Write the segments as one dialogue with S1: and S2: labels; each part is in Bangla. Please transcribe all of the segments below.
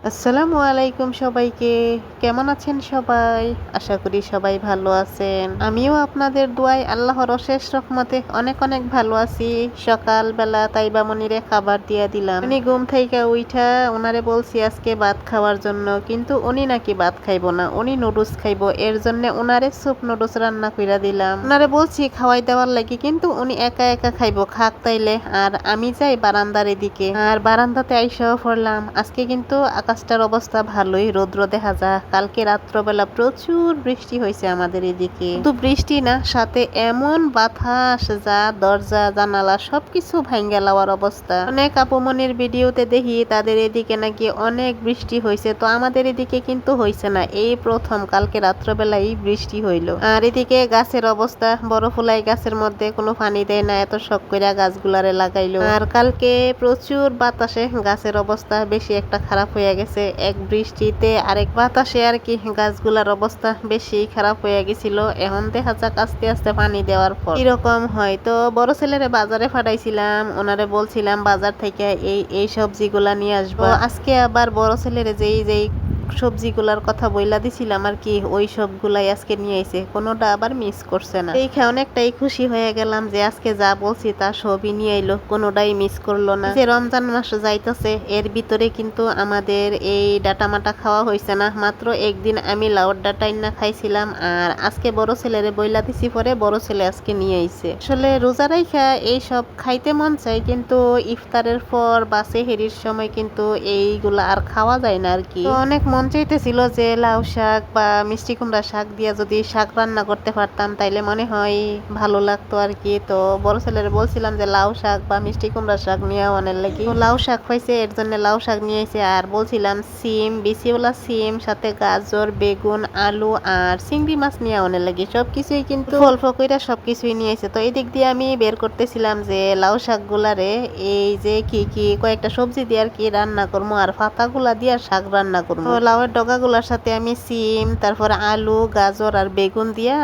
S1: আসসালামু আলাইকুম সবাইকে। কেমন আছেন সবাই? আশা করি সবাই ভালো আছেন। আমিও আপনাদের দোয়ায় আল্লাহর অশেষ রহমতে অনেক অনেক ভালো আছি। সকালবেলা তাইবা মনিরে খাবার দিয়া দিলাম। উনি ঘুম থেকে উইঠা ওনারে বলছি আজকে ভাত খাওয়ার জন্য, কিন্তু উনি নাকি ভাত খাইবো না, উনি নুডলস খাইবো। এর জন্য ওনারে স্যুপ নুডলস রান্না কইরা দিলাম। ওনারে বলছি খাওয়াই দেওয়ার লাগি, কিন্তু উনি একা একা খাইবো, খাক তাইলে। আর আমি যাই বারান্দার এদিকে, আর বারান্দাতে আইসাও পড়লাম। আজকে কিন্তু আকাশটার অবস্থা ভালোই, রৌদ্র দেখা যায়। কালকে রাত্রবেলা প্রচুর বৃষ্টি হয়েছে আমাদের এদিকে। শুধু বৃষ্টি না, সাথে এমন বাতাস যা দরজা জানালা সবকিছু ভাঙ্গা লওয়ার অবস্থা। অনেক আপুমনির ভিডিওতে দেখি তাদের এদিকে নাকি অনেক বৃষ্টি হয়েছে, তো আমাদের এদিকে কিন্তু হয়েছে না। এই প্রথম কালকে রাত্রবেলাই বৃষ্টি হইল। আর এদিকে গাছের অবস্থা, বড় ফুলাই গাছের মধ্যে কোনো পানি দেয় না, এত শখ কইরা গাছগুলারে লাগাইলো। আর কালকে প্রচুর বাতাসে গাছের অবস্থা বেশি একটা খারাপ হয়ে গেছে। এক বৃষ্টিতে আরেক বাতাসে আর কি গাছগুলার অবস্থা বেশি খারাপ হয়ে গেছিল। এখন দেখা যাক আস্তে আস্তে পানি দেওয়ার পর কিরকম হয়। তো বড় ছেলেরে বাজারে পাঠাইছিলাম, ওনারে বলছিলাম বাজার থেকে এই সবজিগুলা নিয়ে আসবো। আজকে আবার বড় ছেলেরে যেই সবজিগুলার কথা বইলা দিছিলাম আর কি, ওই সবগুলাই আজকে নিয়ে আইছে, কোনোটা আবার মিস করছে না। দেখে অনেকটাই খুশি হয়ে গেলাম যে আজকে যা বলছি তা সবই নিয়ে আইলো, কোনোটাই মিস করলো না। যে রমজান মাস যাইতেছে, এর ভিতরে কিন্তু আমাদের এই ডাটা মাটা খাওয়া হয়েছে না। মাত্র একদিন আমি লাউর ডাটাই না খাইছিলাম, আর আজকে বড় ছেলেরে বইলা দিছি, পরে বড় ছেলে আজকে নিয়ে আইছে। আসলে রোজা রাইখা এইসব খাইতে মন চাই, কিন্তু ইফতারের পর বা সেহরির সময় কিন্তু এইগুলা আর খাওয়া যায় না আর কি। তো অনেক মন চাইতেছিল যে লাউ শাক বা মিষ্টি কুমড়া শাক দিয়া যদি শাক রান্না করতে পারতাম তাইলে মনে হয় ভালো লাগতো আর কি। তো বড় ছেলের বলছিলাম যে লাউ শাক বা মিষ্টি কুমড়া শাক নিয়ে অনেক লাগি। লাউ শাক পাইছে, এর জন্য লাউ শাক নিয়ে আইছে। আর বলছিলাম সিম, বিচিওয়ালা সিম, সাথে গাজর, বেগুন, আলু আর চিংড়ি মাছ নিয়ে অনেক লাগি। সবকিছুই কিন্তু অল্প কইরা সবকিছুই নিয়ে আইছে। তো এই দিক দিয়ে আমি বের করতেছিলাম যে লাউ শাক গুলারে এই যে কি কয়েকটা সবজি দিয়ে আর কি রান্না করবো, আর পাতাগুলা দিয়ে শাক রান্না করবো। তো লাউয়ের ডগাগুলার সাথে আমি সিম, তারপর আলু, গাজর আর বেগুন দিয়া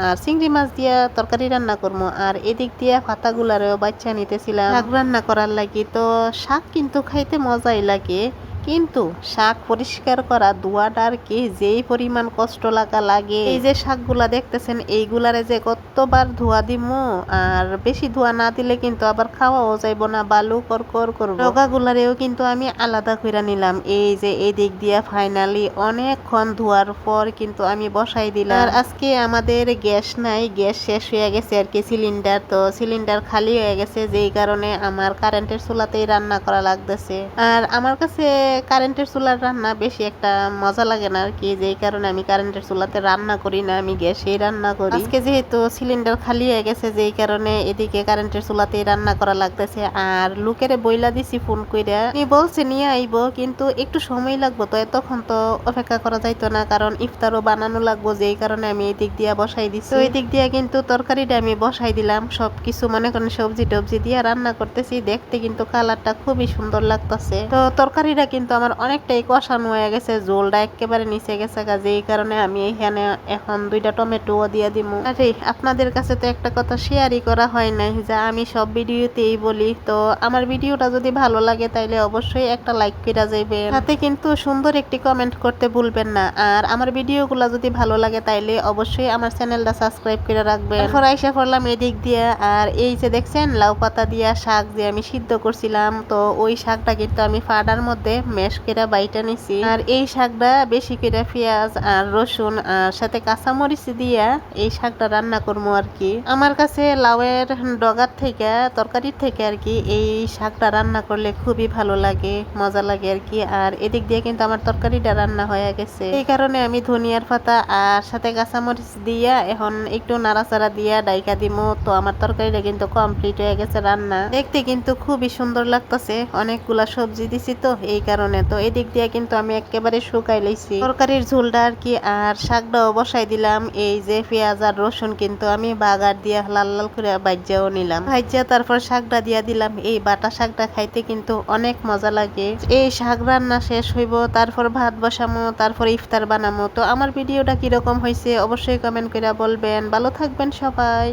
S1: আর চিংড়ি মাছ দিয়া তরকারি রান্না করবো। আর এদিক দিয়ে পাতাগুলারেও বাচ্চা নিতেছিলাম শাক রান্না করার লাগি। তো শাক কিন্তু খাইতে মজাই লাগে, কিন্তু শাক পরিষ্কার করা ধোয়াটা আর কি যেই পরিমাণ কষ্ট লাগে। এই যে শাকগুলা দেখতেছেন, এইগুলারে যে কতবার ধোয়া দিমু, আর বেশি ধোয়া না দিলে কিন্তু আবার খাওয়াও যাইব না, বালু করকর করবো। ডগাগুলারেও কিন্তু আমি আলাদা কইরা নিলাম। এই যে এই দিক দিয়া ফাইনালি অনেকক্ষণ ধোয়ার পর কিন্তু আমি বসাই দিলাম। আর আজকে আমাদের গ্যাস নাই, গ্যাস শেষ হয়ে গেছে আর কি, সিলিন্ডার। তো সিলিন্ডার খালি হয়ে গেছে, যেই কারণে আমার কারেন্টের চুলাতেই রান্না করা লাগতেছে। আর আমার কাছে কারেন্টের চুলার রান্না বেশি একটা মজা লাগে না আর কি, যেই কারণে আমি কারেন্টের চুলাতে রান্না করি না, আমি গ্যাসেই রান্না করি। আজকে যেহেতু সিলিন্ডার খালি হয়ে গেছে, যেই কারণে এদিকে কারেন্টের চুলাতেই রান্না করা লাগতেছে। আর লোকেরে বইলা দিছি ফোন কইরা, উনি বলছে নিয়ে আইবো, কিন্তু একটু সময় লাগবো। তো এতক্ষণ তো অপেক্ষা করা যাইতো না, কারণ ইফতারও বানানো লাগবো, যেই কারণে আমি এই দিক দিয়া বসাই দিছি। তো এই দিক দিয়া কিন্তু তরকারিটা আমি বসাই দিলাম। সবকিছু মনে করেন সবজি টবজি দিয়ে রান্না করতেছি, দেখতে কিন্তু কালারটা খুবই সুন্দর লাগতেছে। তো তরকারিটা কিন্তু আমার অনেকটাই কষানো হয়ে গেছে, ঝোলটা একেবারে নিচে গেছে, যেই কারণে আমি এখানে এখন 2টা টমেটো দিয়ে দিব। আরে আপনাদের কাছে তো একটা কথা শেয়ারই করা হয় নাই, যা আমি সব ভিডিওতেই বলি। তো আমার ভিডিওটা যদি ভালো লাগে তাইলে অবশ্যই একটা লাইক করে যাইবেন, সাথে কিন্তু সুন্দর একটি কমেন্ট করতে ভুলবেন না। আর আমার ভিডিওগুলো যদি ভালো লাগে তাইলে অবশ্যই আমার চ্যানেলটা সাবস্ক্রাইব করে রাখবেন। তারপর আইসা পড়লাম এদিক দিয়ে, আর এই যে দেখছেন লাউ পাতা দিয়া শাক যে আমি সিদ্ধ করছিলাম, তো ওই শাকটা কিন্তু আমি ফাডার মধ্যে মেশ করে বাইটা নিছি। আর এই শাকটা বেশি করে পেঁয়াজ আর রসুন আর সাথে কাঁচামরিচ দিয়া এই শাকটা রান্না করবো আর কি। আমার কাছে লাউয়ের ডগার থেকে, তরকারির থেকে আর কি এই শাকটা রান্না করলে খুবই ভালো লাগে, মজা লাগে আর কি। আর এদিক দিয়ে কিন্তু আমার তরকারিটা রান্না হয়ে গেছে, এই কারণে আমি ধনিয়ার পাতা আর সাথে কাঁচামরিচ দিয়া এখন একটু নাড়াচাড়া দিয়া ডাইকা দিমু। তো আমার তরকারিটা কিন্তু কমপ্লিট হয়ে গেছে রান্না, দেখতে কিন্তু খুবই সুন্দর লাগতেছে। অনেকগুলা সবজি দিছি তো এই কারণে। তো এদিক দিয়ে কিন্তু আমি একেবারে শুকাই লইছি তরকারির ঝোলটা আর কি। আর শাকটাও বসাই দিলাম। এই যে পেঁয়াজ আর রসুন কিন্তু আমি বাগার দিয়ে লাল লাল করে ভাজ্যাও নিলাম, ভাজ্যা তারপর শাকটা দিয়া দিলাম। এই বাটা শাকটা খাইতে কিন্তু অনেক মজা লাগে। এই শাক রান্না শেষ হইব, তারপর ভাত বসামো, তারপর ইফতার বানামো। তো আমার ভিডিওটা কিরকম হয়েছে অবশ্যই কমেন্ট করে বলবেন। ভালো থাকবেন সবাই।